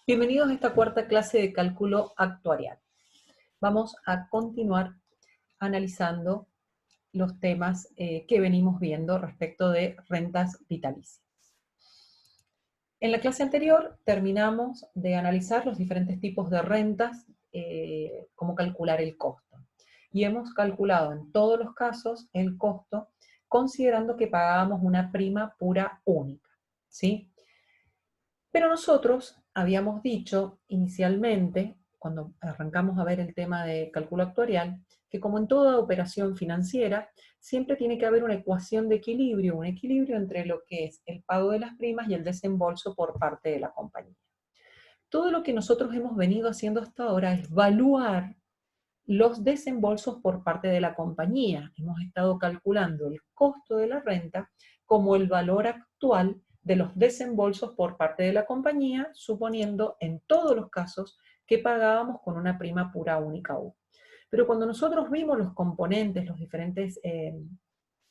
Bienvenidos a esta cuarta clase de cálculo actuarial. Vamos a continuar analizando los temas que venimos viendo respecto de rentas vitalicias. En la clase anterior terminamos de analizar los diferentes tipos de rentas, cómo calcular el costo. Y hemos calculado en todos los casos el costo considerando que pagábamos una prima pura única, ¿sí? Pero nosotros habíamos dicho inicialmente, cuando arrancamos a ver el tema de cálculo actuarial, que como en toda operación financiera, siempre tiene que haber una ecuación de equilibrio, un equilibrio entre lo que es el pago de las primas y el desembolso por parte de la compañía. Todo lo que nosotros hemos venido haciendo hasta ahora es evaluar los desembolsos por parte de la compañía. Hemos estado calculando el costo de la renta como el valor actual de los desembolsos por parte de la compañía, suponiendo en todos los casos que pagábamos con una prima pura única U. Pero cuando nosotros vimos los componentes, los diferentes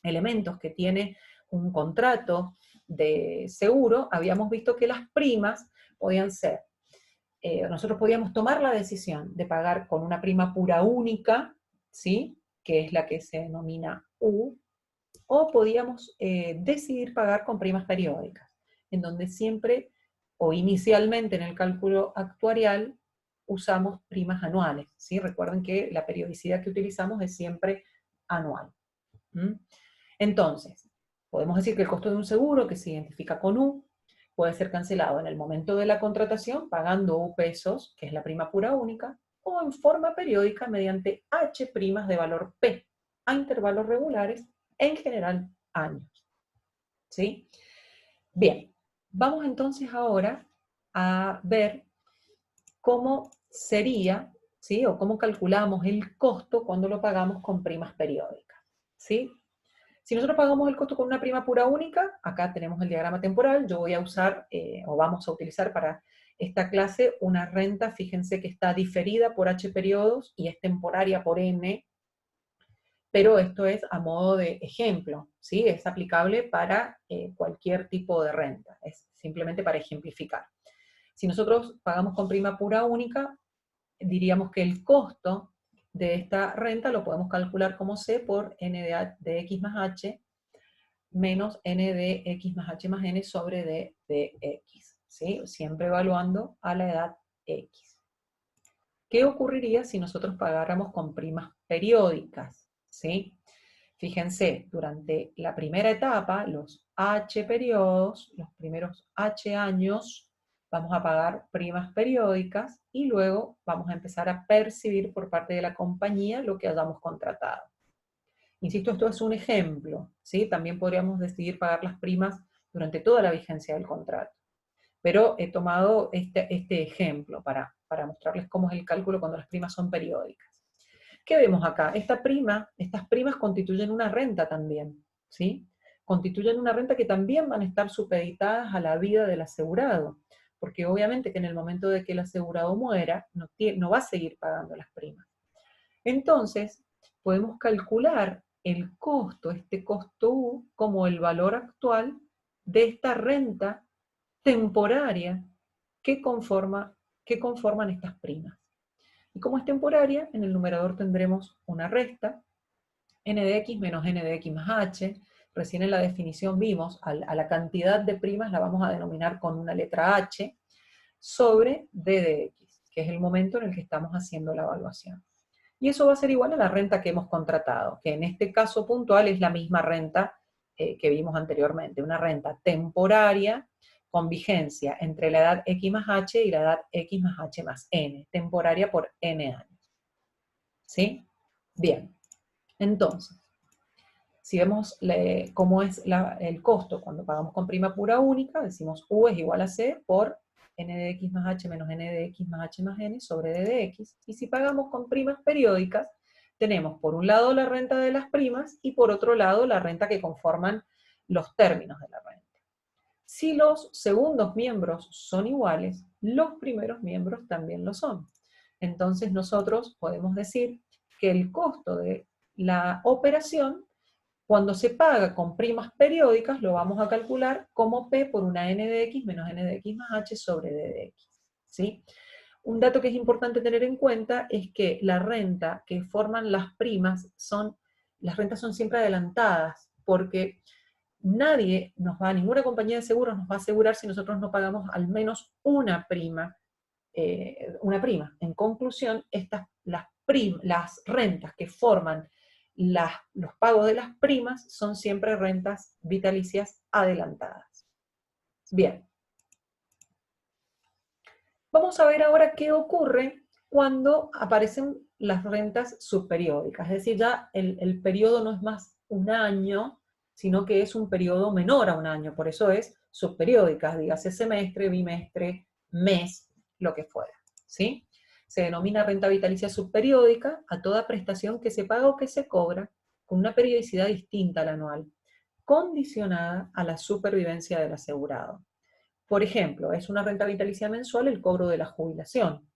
elementos que tiene un contrato de seguro, habíamos visto que las primas podían ser nosotros podíamos tomar la decisión de pagar con una prima pura única, ¿sí? Que es la que se denomina U, o podíamos decidir pagar con primas periódicas, en donde siempre, o inicialmente en el cálculo actuarial, usamos primas anuales, ¿sí? Recuerden que la periodicidad que utilizamos es siempre anual. ¿Mm? Entonces, podemos decir que el costo de un seguro que se identifica con U puede ser cancelado en el momento de la contratación pagando U pesos, que es la prima pura única, o en forma periódica mediante H primas de valor P, a intervalos regulares, en general años. ¿Sí? Bien, vamos entonces ahora a ver cómo sería, ¿sí? O cómo calculamos el costo cuando lo pagamos con primas periódicas. ¿Sí? Si nosotros pagamos el costo con una prima pura única, acá tenemos el diagrama temporal, yo voy a usar, o vamos a utilizar para esta clase, una renta, fíjense que está diferida por H periodos y es temporaria por N, pero esto es a modo de ejemplo, ¿sí? Es aplicable para cualquier tipo de renta, es simplemente para ejemplificar. Si nosotros pagamos con prima pura única, diríamos que el costo de esta renta lo podemos calcular como C por N de X más H, menos n de x más h más n sobre d de x, ¿sí? Siempre evaluando a la edad x. ¿Qué ocurriría si nosotros pagáramos con primas periódicas? ¿Sí? Fíjense, durante la primera etapa, los h periodos, los primeros h años, vamos a pagar primas periódicas y luego vamos a empezar a percibir por parte de la compañía lo que hayamos contratado. Insisto, esto es un ejemplo, ¿sí? También podríamos decidir pagar las primas durante toda la vigencia del contrato. Pero he tomado este ejemplo para mostrarles cómo es el cálculo cuando las primas son periódicas. ¿Qué vemos acá? Estas primas constituyen una renta también, ¿sí? Constituyen una renta que también van a estar supeditadas a la vida del asegurado, porque obviamente que en el momento de que el asegurado muera, no va a seguir pagando las primas. Entonces, podemos calcular el costo, este costo U, como el valor actual de esta renta temporaria que conforman estas primas. Y como es temporaria, en el numerador tendremos una resta, n de x menos n de x más h. Recién en la definición vimos, a la cantidad de primas la vamos a denominar con una letra h, sobre d de x, que es el momento en el que estamos haciendo la evaluación. Y eso va a ser igual a la renta que hemos contratado, que en este caso puntual es la misma renta que vimos anteriormente, una renta temporaria con vigencia entre la edad X más H y la edad X más H más N, temporaria por N años. ¿Sí? Bien, entonces, si vemos cómo es el costo cuando pagamos con prima pura única, decimos U es igual a C por n de x más h menos n de x más h más n sobre d de x. Y si pagamos con primas periódicas, tenemos por un lado la renta de las primas y por otro lado la renta que conforman los términos de la renta. Si los segundos miembros son iguales, los primeros miembros también lo son. Entonces nosotros podemos decir que el costo de la operación, cuando se paga con primas periódicas, lo vamos a calcular como P por una n de x menos n de x más h sobre d de x. ¿sí? Un dato que es importante tener en cuenta es que la renta que forman las primas las rentas son siempre adelantadas, porque ninguna compañía de seguros nos va a asegurar si nosotros no pagamos al menos una prima. En conclusión, las rentas que forman los pagos de las primas son siempre rentas vitalicias adelantadas. Bien. Vamos a ver ahora qué ocurre cuando aparecen las rentas subperiódicas, es decir, ya el periodo no es más un año, sino que es un periodo menor a un año, por eso es subperiódicas, dígase semestre, bimestre, mes, lo que fuera, ¿sí? Se denomina renta vitalicia subperiódica a toda prestación que se paga o que se cobra con una periodicidad distinta al anual, condicionada a la supervivencia del asegurado. Por ejemplo, es una renta vitalicia mensual el cobro de la jubilación.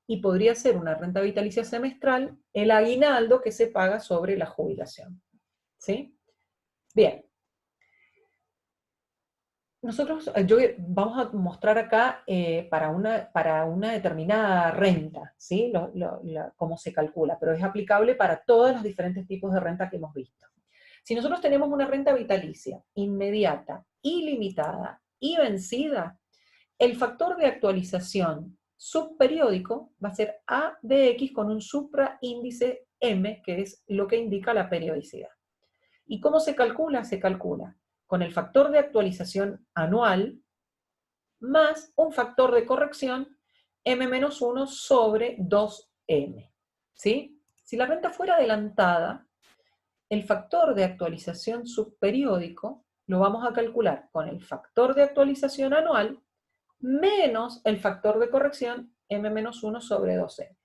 Y podría ser una renta vitalicia semestral el aguinaldo que se paga sobre la jubilación. ¿Sí? Bien. Vamos a mostrar acá para una determinada renta, ¿sí? Cómo se calcula, pero es aplicable para todos los diferentes tipos de renta que hemos visto. Si nosotros tenemos una renta vitalicia inmediata, ilimitada y vencida, el factor de actualización subperiódico va a ser A de X con un supraíndice M, que es lo que indica la periodicidad. ¿Y cómo se calcula? Se calcula con el factor de actualización anual más un factor de corrección M-1 sobre 2M. ¿Sí? Si la renta fuera adelantada, el factor de actualización subperiódico lo vamos a calcular con el factor de actualización anual menos el factor de corrección M-1 sobre 2M.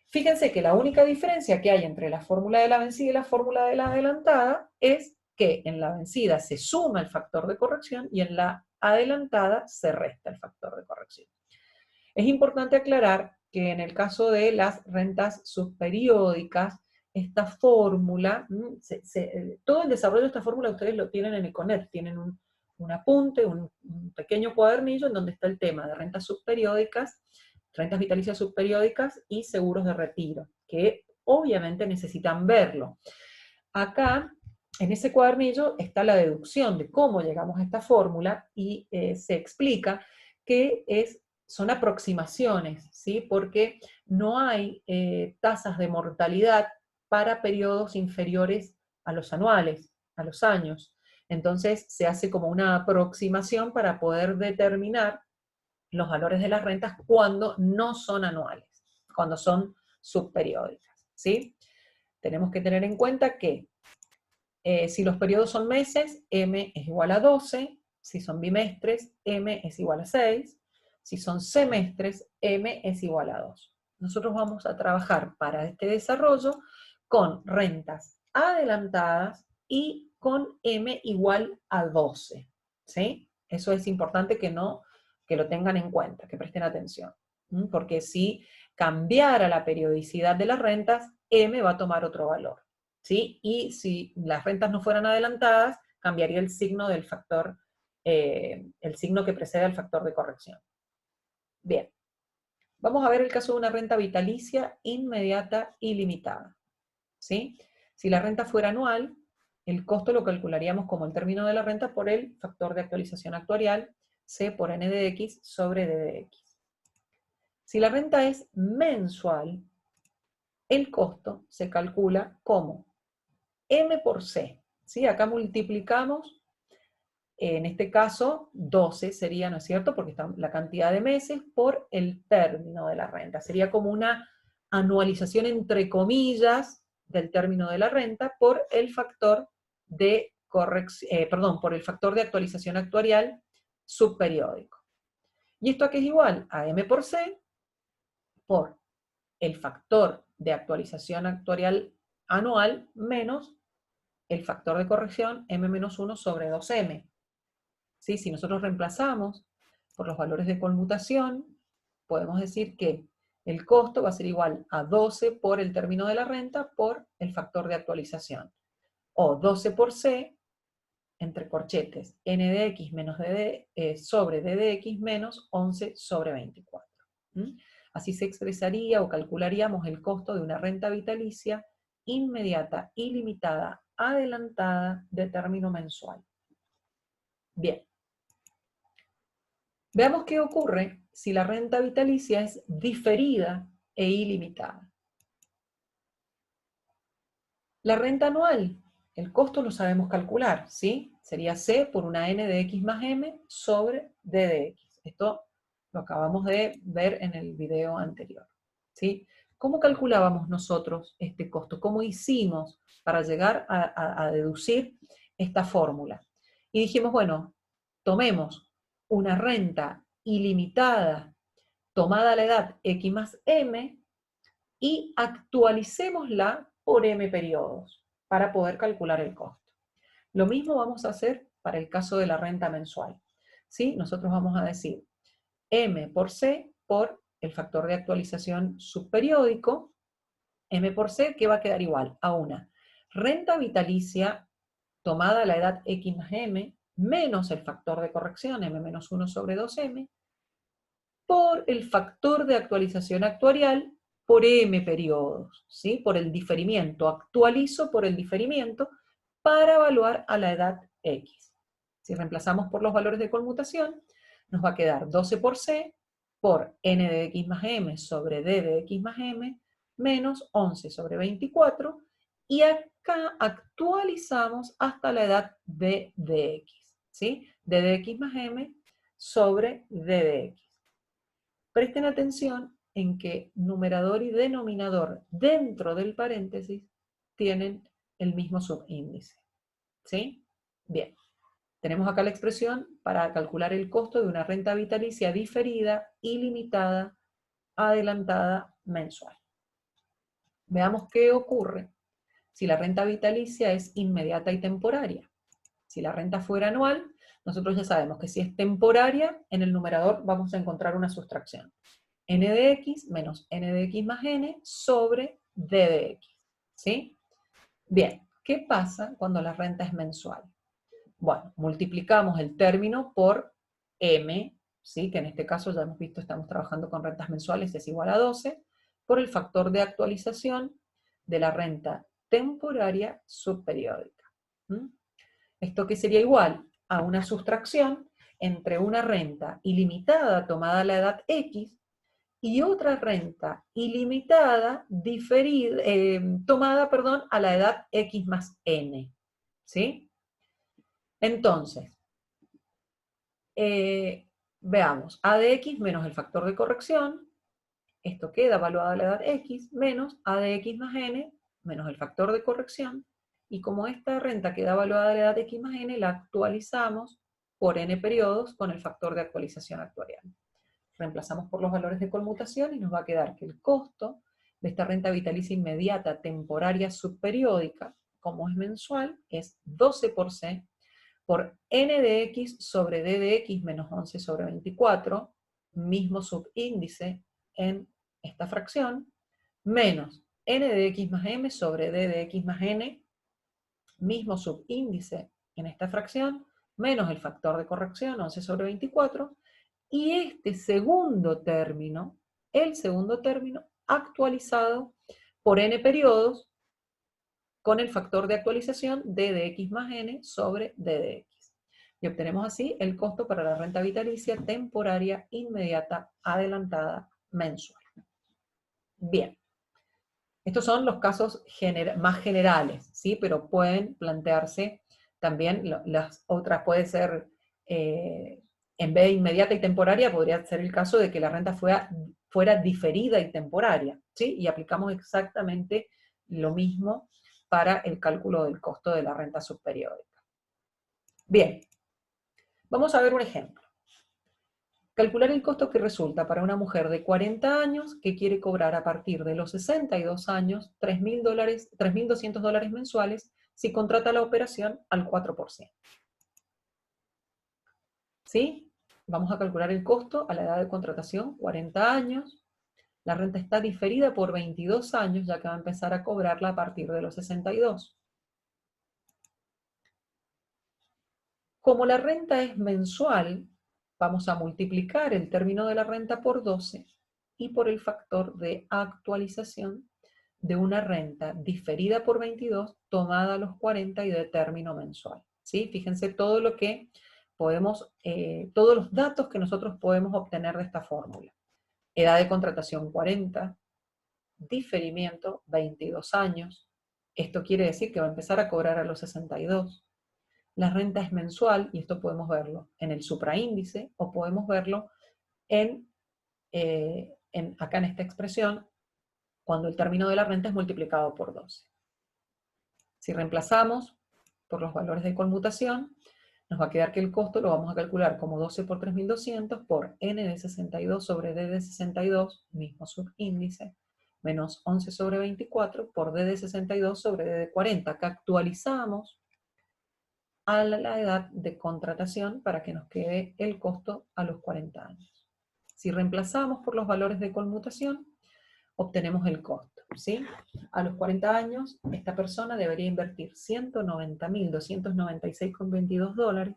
Fíjense que la única diferencia que hay entre la fórmula de la vencida y la fórmula de la adelantada es que en la vencida se suma el factor de corrección y en la adelantada se resta el factor de corrección. Es importante aclarar que en el caso de las rentas subperiódicas, esta fórmula, todo el desarrollo de esta fórmula ustedes lo tienen en Econet, tienen un apunte, un pequeño cuadernillo en donde está el tema de rentas subperiódicas, rentas vitalicias subperiódicas y seguros de retiro, que obviamente necesitan verlo. Acá, en ese cuadernillo, está la deducción de cómo llegamos a esta fórmula y se explica que son aproximaciones, ¿sí? Porque no hay tasas de mortalidad para periodos inferiores a los anuales, a los años. Entonces se hace como una aproximación para poder determinar los valores de las rentas cuando no son anuales, cuando son subperiódicas, ¿sí? Tenemos que tener en cuenta que si los periodos son meses, M es igual a 12, si son bimestres, M es igual a 6, si son semestres, M es igual a 2. Nosotros vamos a trabajar para este desarrollo con rentas adelantadas y con M igual a 12, ¿sí? Eso es importante que lo tengan en cuenta, que presten atención, porque si cambiara la periodicidad de las rentas, M va a tomar otro valor, ¿sí? Y si las rentas no fueran adelantadas, cambiaría el signo del factor, el signo que precede al factor de corrección. Bien, vamos a ver el caso de una renta vitalicia inmediata y limitada, ¿sí? Si la renta fuera anual, el costo lo calcularíamos como el término de la renta por el factor de actualización actuarial, C por N de X sobre D de X. Si la renta es mensual, el costo se calcula como M por C, ¿sí? Acá multiplicamos, en este caso 12 sería, ¿no es cierto?, porque está la cantidad de meses por el término de la renta. Sería como una anualización entre comillas del término de la renta por el factor de por el factor de actualización actuarial subperiódico. ¿Y esto a qué es igual? A M por C por el factor de actualización actuarial anual menos el factor de corrección M-1 sobre 2M. ¿Sí? Si nosotros reemplazamos por los valores de conmutación, podemos decir que el costo va a ser igual a 12 por el término de la renta por el factor de actualización. O 12 por C, entre corchetes, N de X menos D sobre D de X menos 11 sobre 24. ¿Mm? Así se expresaría o calcularíamos el costo de una renta vitalicia inmediata, ilimitada, adelantada, de término mensual. Bien. Veamos qué ocurre si la renta vitalicia es diferida e ilimitada. La renta anual, el costo lo sabemos calcular, ¿sí? Sería C por una N de X más M sobre D de X. Esto lo acabamos de ver en el video anterior, ¿sí? ¿Cómo calculábamos nosotros este costo? ¿Cómo hicimos para llegar a deducir esta fórmula? Y dijimos, bueno, tomemos una renta ilimitada tomada a la edad X más M y actualicémosla por M periodos para poder calcular el costo. Lo mismo vamos a hacer para el caso de la renta mensual. ¿Sí? Nosotros vamos a decir M por C por el factor de actualización subperiódico, M por C, que va a quedar igual a una renta vitalicia tomada a la edad X más M, menos el factor de corrección, M menos 1 sobre 2M, por el factor de actualización actuarial por M periodos, ¿sí? Por el diferimiento. Actualizo por el diferimiento para evaluar a la edad X. Si reemplazamos por los valores de conmutación, nos va a quedar 12 por C por N de X más M sobre D de X más M menos 11 sobre 24, y acá actualizamos hasta la edad D de X, ¿sí? D de X más M sobre D de X. Presten atención en que numerador y denominador dentro del paréntesis tienen el mismo subíndice. ¿Sí? Bien. Tenemos acá la expresión para calcular el costo de una renta vitalicia diferida, ilimitada, adelantada, mensual. Veamos qué ocurre si la renta vitalicia es inmediata y temporaria. Si la renta fuera anual, nosotros ya sabemos que si es temporaria, en el numerador vamos a encontrar una sustracción. N de X menos N de X más N sobre D de X. ¿Sí? Bien, ¿qué pasa cuando la renta es mensual? Bueno, multiplicamos el término por M, ¿sí? Que en este caso ya hemos visto, estamos trabajando con rentas mensuales, es igual a 12, por el factor de actualización de la renta temporaria subperiódica. ¿Mm? Esto que sería igual a una sustracción entre una renta ilimitada tomada a la edad X y otra renta ilimitada diferida, tomada, perdón, a la edad X más N. ¿Sí? Entonces, veamos, A de X menos el factor de corrección, esto queda evaluado a la edad X, menos A de X más N, menos el factor de corrección, y como esta renta queda evaluada a la edad X más N, la actualizamos por N periodos con el factor de actualización actuarial. Reemplazamos por los valores de conmutación y nos va a quedar que el costo de esta renta vitalicia inmediata temporaria subperiódica, como es mensual, es 12 por C por N de X sobre D de X menos 11 sobre 24, mismo subíndice en esta fracción, menos N de X más M sobre D de X más N, mismo subíndice en esta fracción, menos el factor de corrección, 11 sobre 24, y este segundo término, el segundo término actualizado por n periodos con el factor de actualización d de x más n sobre d de x. Y obtenemos así el costo para la renta vitalicia temporaria, inmediata, adelantada, mensual. Bien. Estos son los casos más generales, ¿sí? Pero pueden plantearse también las otras, puede ser, en vez de inmediata y temporaria, podría ser el caso de que la renta fuera diferida y temporaria, ¿sí? Y aplicamos exactamente lo mismo para el cálculo del costo de la renta subperiódica. Bien, vamos a ver un ejemplo. Calcular el costo que resulta para una mujer de 40 años que quiere cobrar a partir de los 62 años $3.200 mensuales si contrata la operación al 4%. ¿Sí? Vamos a calcular el costo a la edad de contratación, 40 años. La renta está diferida por 22 años, ya que va a empezar a cobrarla a partir de los 62. Como la renta es mensual, vamos a multiplicar el término de la renta por 12 y por el factor de actualización de una renta diferida por 22 tomada a los 40 y de término mensual. ¿Sí? Fíjense todo lo que podemos, todos los datos que nosotros podemos obtener de esta fórmula. Edad de contratación 40, diferimiento 22 años. Esto quiere decir que va a empezar a cobrar a los 62. La renta es mensual, y esto podemos verlo en el supraíndice o podemos verlo acá en esta expresión, cuando el término de la renta es multiplicado por 12. Si reemplazamos por los valores de conmutación, nos va a quedar que el costo lo vamos a calcular como 12 por 3.200 por n de 62 sobre d de 62, mismo subíndice, menos 11 sobre 24 por d de 62 sobre d de 40, que actualizamos a la edad de contratación para que nos quede el costo a los 40 años. Si reemplazamos por los valores de conmutación, obtenemos el costo, ¿sí? A los 40 años, esta persona debería invertir $190.296,22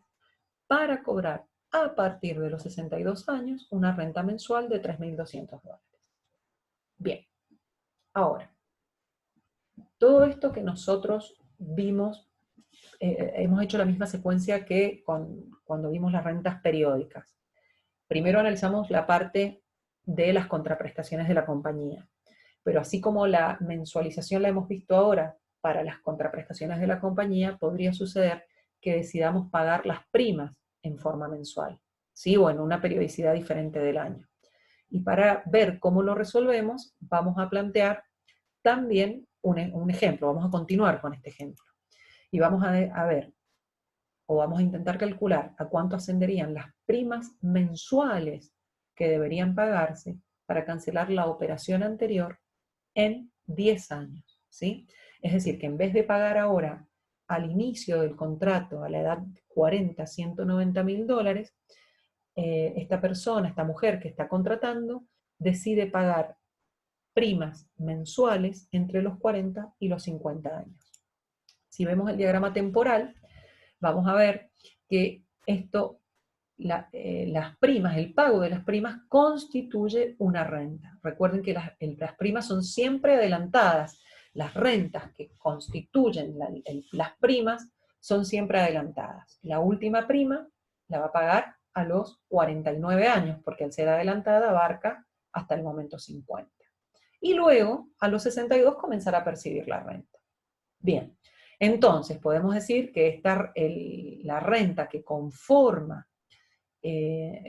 para cobrar a partir de los 62 años una renta mensual de $3.200. Bien, ahora, todo esto que nosotros vimos, hemos hecho la misma secuencia que cuando vimos las rentas periódicas. Primero analizamos la parte de las contraprestaciones de la compañía, pero así como la mensualización la hemos visto ahora para las contraprestaciones de la compañía, podría suceder que decidamos pagar las primas en forma mensual, ¿sí? O en una periodicidad diferente del año. Y para ver cómo lo resolvemos, vamos a plantear también un ejemplo, vamos a continuar con este ejemplo. Y vamos a ver, o vamos a intentar calcular a cuánto ascenderían las primas mensuales que deberían pagarse para cancelar la operación anterior en 10 años, ¿sí? Es decir, que en vez de pagar ahora al inicio del contrato, a la edad 40, $190.000, esta persona, esta mujer que está contratando, decide pagar primas mensuales entre los 40 y los 50 años. Si vemos el diagrama temporal, vamos a ver que esto, las primas, el pago de las primas constituye una renta. Recuerden que las primas son siempre adelantadas. Las rentas que constituyen las primas son siempre adelantadas. La última prima la va a pagar a los 49 años, porque al ser adelantada abarca hasta el momento 50. Y luego, a los 62, comenzará a percibir la renta. Bien, entonces podemos decir que la renta que conforma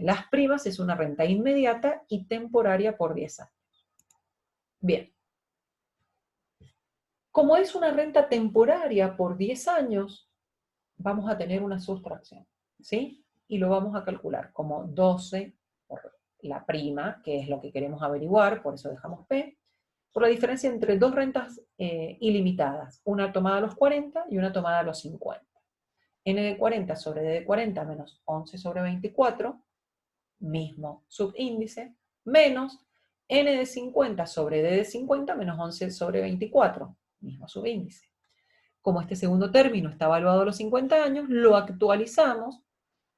las primas es una renta inmediata y temporaria por 10 años. Bien, como es una renta temporaria por 10 años, vamos a tener una sustracción, ¿sí? Y lo vamos a calcular como 12 por la prima, que es lo que queremos averiguar, por eso dejamos P, por la diferencia entre dos rentas ilimitadas, una tomada a los 40 y una tomada a los 50. N de 40 sobre D de 40 menos 11 sobre 24, mismo subíndice, menos N de 50 sobre D de 50 menos 11 sobre 24, mismo subíndice. Como este segundo término está evaluado a los 50 años, lo actualizamos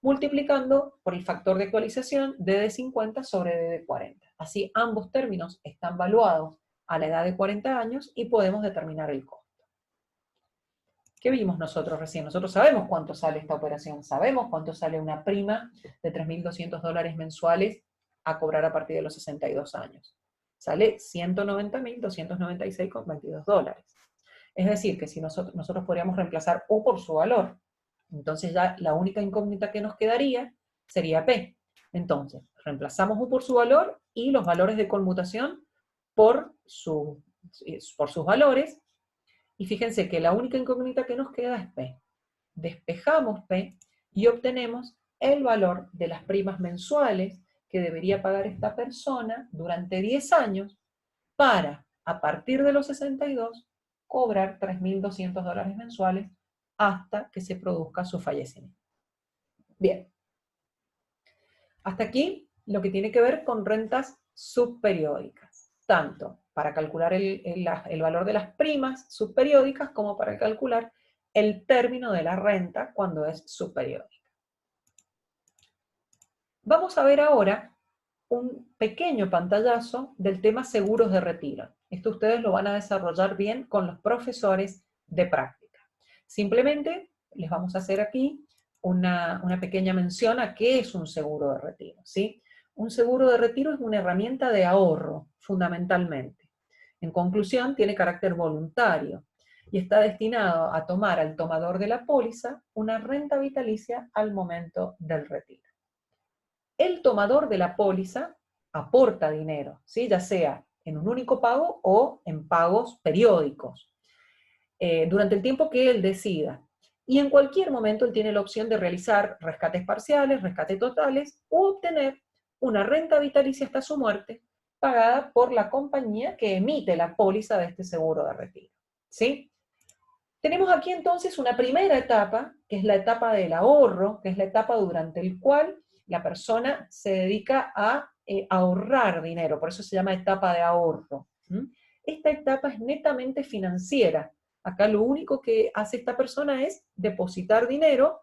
multiplicando por el factor de actualización D de 50 sobre D de 40. Así ambos términos están valuados a la edad de 40 años y podemos determinar el costo. ¿Qué vimos nosotros recién? Nosotros sabemos cuánto sale esta operación, sabemos cuánto sale una prima de $3.200 mensuales a cobrar a partir de los 62 años. Sale $190.296,22. Es decir, que si nosotros podríamos reemplazar U por su valor, entonces ya la única incógnita que nos quedaría sería P. Entonces, reemplazamos U por su valor y los valores de conmutación por sus valores. Y fíjense que la única incógnita que nos queda es P. Despejamos P y obtenemos el valor de las primas mensuales que debería pagar esta persona durante 10 años para, a partir de los 62, cobrar $3.200 mensuales hasta que se produzca su fallecimiento. Bien. Hasta aquí lo que tiene que ver con rentas subperiódicas, tanto para calcular el valor de las primas subperiódicas como para calcular el término de la renta cuando es subperiódica. Vamos a ver ahora un pequeño pantallazo del tema seguros de retiro. Esto ustedes lo van a desarrollar bien con los profesores de práctica. Simplemente les vamos a hacer aquí una pequeña mención a qué es un seguro de retiro, ¿sí? Un seguro de retiro es una herramienta de ahorro, fundamentalmente. En conclusión, tiene carácter voluntario y está destinado a tomar al tomador de la póliza una renta vitalicia al momento del retiro. El tomador de la póliza aporta dinero, ¿sí? Ya sea en un único pago o en pagos periódicos, durante el tiempo que él decida. Y en cualquier momento él tiene la opción de realizar rescates parciales, rescates totales, o obtener una renta vitalicia hasta su muerte, pagada por la compañía que emite la póliza de este seguro de retiro, ¿sí? Tenemos aquí entonces una primera etapa, que es la etapa del ahorro, que es la etapa durante la cual la persona se dedica a ahorrar dinero, por eso se llama etapa de ahorro. Esta etapa es netamente financiera. Acá lo único que hace esta persona es depositar dinero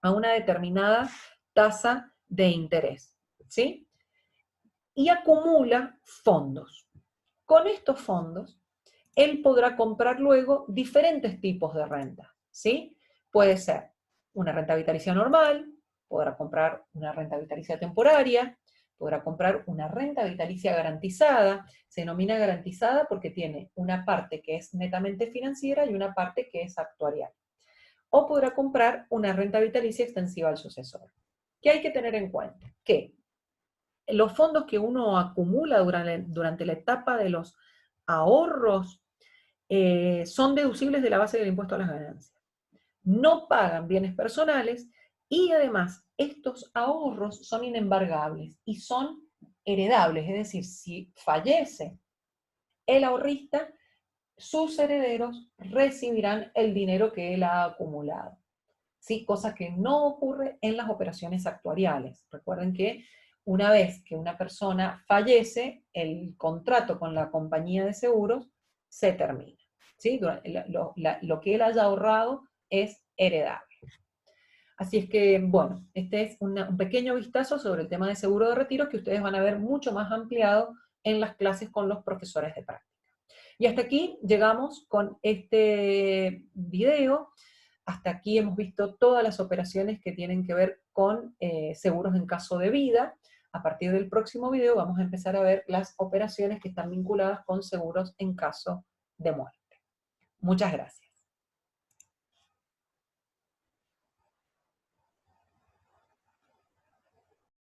a una determinada tasa de interés, ¿sí? Y acumula fondos. Con estos fondos, él podrá comprar luego diferentes tipos de renta, ¿sí? Puede ser una renta vitalicia normal, podrá comprar una renta vitalicia temporaria, podrá comprar una renta vitalicia garantizada. Se denomina garantizada porque tiene una parte que es netamente financiera y una parte que es actuarial. O podrá comprar una renta vitalicia extensiva al sucesor. ¿Qué hay que tener en cuenta? Que los fondos que uno acumula durante la etapa de los ahorros son deducibles de la base del impuesto a las ganancias. No pagan bienes personales y además estos ahorros son inembargables y son heredables, es decir, si fallece el ahorrista, sus herederos recibirán el dinero que él ha acumulado. ¿Sí? Cosa que no ocurre en las operaciones actuariales. Recuerden que una vez que una persona fallece, el contrato con la compañía de seguros se termina. ¿Sí? Lo que él haya ahorrado es heredable. Así es que, bueno, este es un pequeño vistazo sobre el tema de seguro de retiro que ustedes van a ver mucho más ampliado en las clases con los profesores de práctica. Y hasta aquí llegamos con este video. Hasta aquí hemos visto todas las operaciones que tienen que ver con seguros en caso de vida. A partir del próximo video vamos a empezar a ver las operaciones que están vinculadas con seguros en caso de muerte. Muchas gracias.